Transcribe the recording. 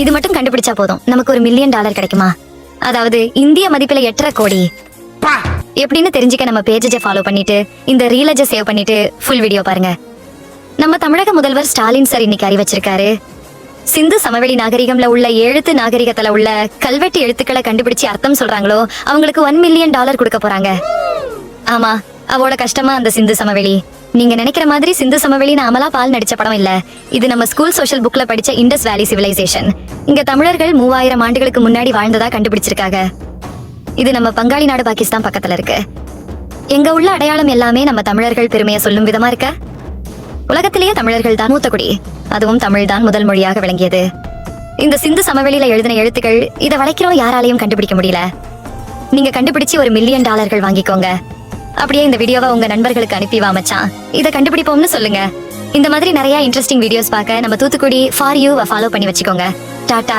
இது மட்டும் கண்டுபிடிச்சா போதும் நமக்கு $1 மில்லியன் கிடைக்குமா? அதாவது இந்திய மதிப்பில 8.5 கோடி. எப்படின்னு தெரிஞ்சுக்க நம்ம பேஜை ஃபாலோ பண்ணிட்டு இந்த ரீலஜ சேவ் பண்ணிட்டு ஃபுல் வீடியோ பாருங்க. நம்ம தமிழக முதல்வர் ஸ்டாலின் சார் இன்னைக்கு அறிவிச்சிருக்காரு. சிந்து சமவெளி நாகரிகம்ல உள்ள எழுத்து நாகரிகத்துல உள்ள கல்வெட்டு எழுத்துக்களை கண்டுபிடிச்சு அர்த்தம் சொல்றாங்களோ அவங்களுக்கு $1 மில்லியன் கொடுக்க போறாங்க. ஆமா, அவளோட கஷ்டமா அந்த சிந்து சமவெளி. நீங்க நினைக்கிற மாதிரி சிந்து சமவெளின்னு அமலா பால் நடிச்ச படம் இல்ல. இது நம்ம ஸ்கூல் சோஷியல் புக்ல படிச்ச இண்டஸ் வேலி சிவிலைசேஷன். இங்க தமிழர்கள் 3000 ஆண்டுகளுக்கு முன்னாடி வாழ்ந்ததா கண்டுபிடிச்சிருக்காங்க. இது நம்ம பங்காளி நாடு பாகிஸ்தான் பக்கத்துல இருக்கு. எங்க உள்ள அடையாளம் எல்லாமே நம்ம தமிழர்கள் பெருமையை சொல்லும் விதமா இருக்க. உலகத்திலேயே தமிழர்கள் தான் மூத்த குடி, அதுவும் தமிழ் தான் முதல் மொழியாக விளங்கியது. இந்த சிந்து சமவெளியில எழுதின எழுத்துக்கள் இதை வளைக்கிறோம் யாராலையும் கண்டுபிடிக்க முடியல. நீங்க கண்டுபிடிச்சு $1 மில்லியன் வாங்கிக்கோங்க. அப்படியே இந்த வீடியோவை உங்க நண்பர்களுக்கு அனுப்பி வாமச்சான் இதை கண்டுபிடிப்போம்னு சொல்லுங்க. இந்த மாதிரி நிறைய இன்ட்ரெஸ்டிங் வீடியோஸ் பார்க்க நம்ம தூத்துக்குடி ஃபார் யூ ஃபாலோ பண்ணி வச்சுக்கோங்க. டாடா.